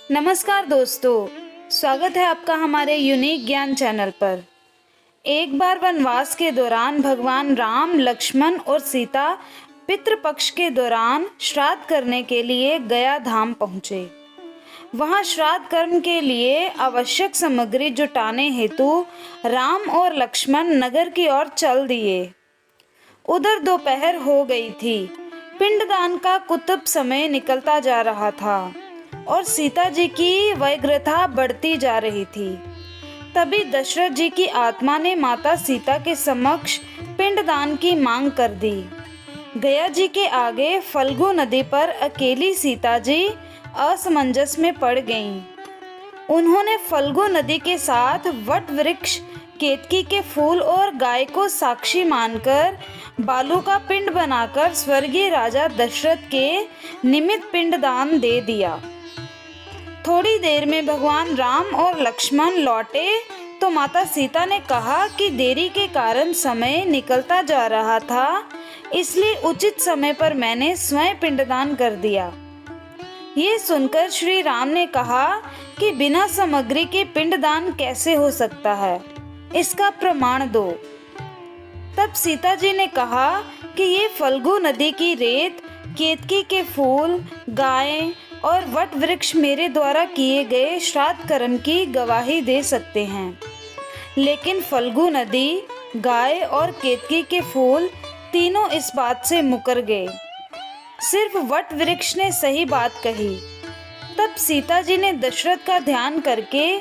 नमस्कार दोस्तों, स्वागत है आपका हमारे यूनिक ज्ञान चैनल पर। एक बार वनवास के दौरान भगवान राम, लक्ष्मण और सीता पितृपक्ष के दौरान श्राद्ध करने के लिए गया धाम पहुँचे। वहाँ श्राद्ध कर्म के लिए आवश्यक सामग्री जुटाने हेतु राम और लक्ष्मण नगर की ओर चल दिए। उधर दोपहर हो गई थी। पिंडदान का कुतुब समय निकलता जा रहा था और सीता जी की व्यग्रता बढ़ती जा रही थी। तभी दशरथ जी की आत्मा ने माता सीता के समक्ष पिंडदान की मांग कर दी। गया जी के आगे फल्गु नदी पर अकेली सीता जी असमंजस में पड़ गईं। उन्होंने फल्गु नदी के साथ वट वृक्ष, केतकी के फूल और गाय को साक्षी मानकर बालू का पिंड बनाकर स्वर्गीय राजा दशरथ के निमित्त पिंडदान दे दिया। थोड़ी देर में भगवान राम और लक्ष्मण लौटे तो माता सीता ने कहा कि देरी के कारण समय निकलता जा रहा था, इसलिए उचित समय पर मैंने स्वयं पिंडदान कर दिया। ये सुनकर श्री राम ने कहा कि बिना सामग्री के पिंडदान कैसे हो सकता है, इसका प्रमाण दो। तब सीता जी ने कहा कि ये फल्गु नदी की रेत, केतकी के फूल, गाय और वट वृक्ष मेरे द्वारा किए गए श्राद्ध कर्म की गवाही दे सकते हैं। लेकिन फल्गु नदी, गाय और केतकी के फूल तीनों इस बात से मुकर गए। सिर्फ वट वृक्ष ने सही बात कही। तब सीता जी ने दशरथ का ध्यान करके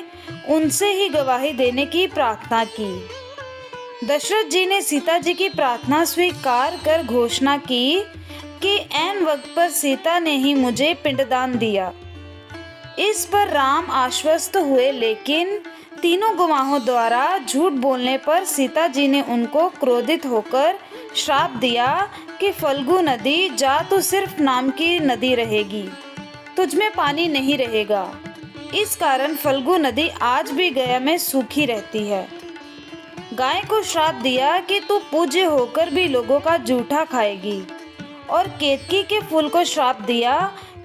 उनसे ही गवाही देने की प्रार्थना की। दशरथ जी ने सीता जी की प्रार्थना स्वीकार कर घोषणा की कि ऐन वक्त पर सीता ने ही मुझे पिंडदान दिया। इस पर राम आश्वस्त हुए, लेकिन तीनों गवाहों द्वारा झूठ बोलने पर सीता जी ने उनको क्रोधित होकर श्राप दिया कि फल्गु नदी, जा तू सिर्फ नाम की नदी रहेगी, तुझ में पानी नहीं रहेगा। इस कारण फल्गु नदी आज भी गया में सूखी रहती है। गाय को श्राप दिया कि तू पूज्य होकर भी लोगों का जूठा खाएगी, और केतकी के फूल को श्राप दिया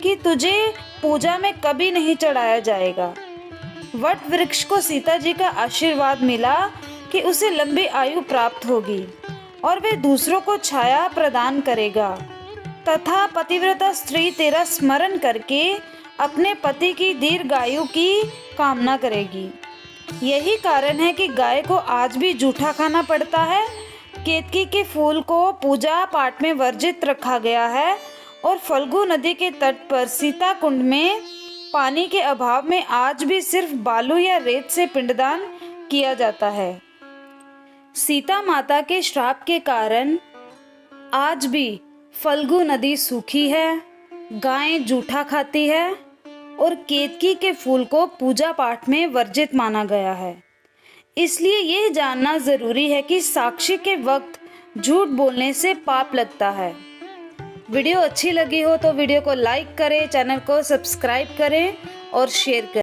कि तुझे पूजा में कभी नहीं चढ़ाया जाएगा। वट वृक्ष को सीता जी का आशीर्वाद मिला कि उसे लंबी आयु प्राप्त होगी और वे दूसरों को छाया प्रदान करेगा, तथा पतिव्रता स्त्री तेरा स्मरण करके अपने पति की दीर्घायु की कामना करेगी। यही कारण है कि गाय को आज भी जूठा खाना पड़ता है, केतकी के फूल को पूजा पाठ में वर्जित रखा गया है, और फल्गु नदी के तट पर सीता कुंड में पानी के अभाव में आज भी सिर्फ बालू या रेत से पिंडदान किया जाता है। सीता माता के श्राप के कारण आज भी फल्गु नदी सूखी है, गाय जूठा खाती है और केतकी के फूल को पूजा पाठ में वर्जित माना गया है। इसलिए ये जानना ज़रूरी है कि साक्षी के वक्त झूठ बोलने से पाप लगता है। वीडियो अच्छी लगी हो तो वीडियो को लाइक करें, चैनल को सब्सक्राइब करें और शेयर करें।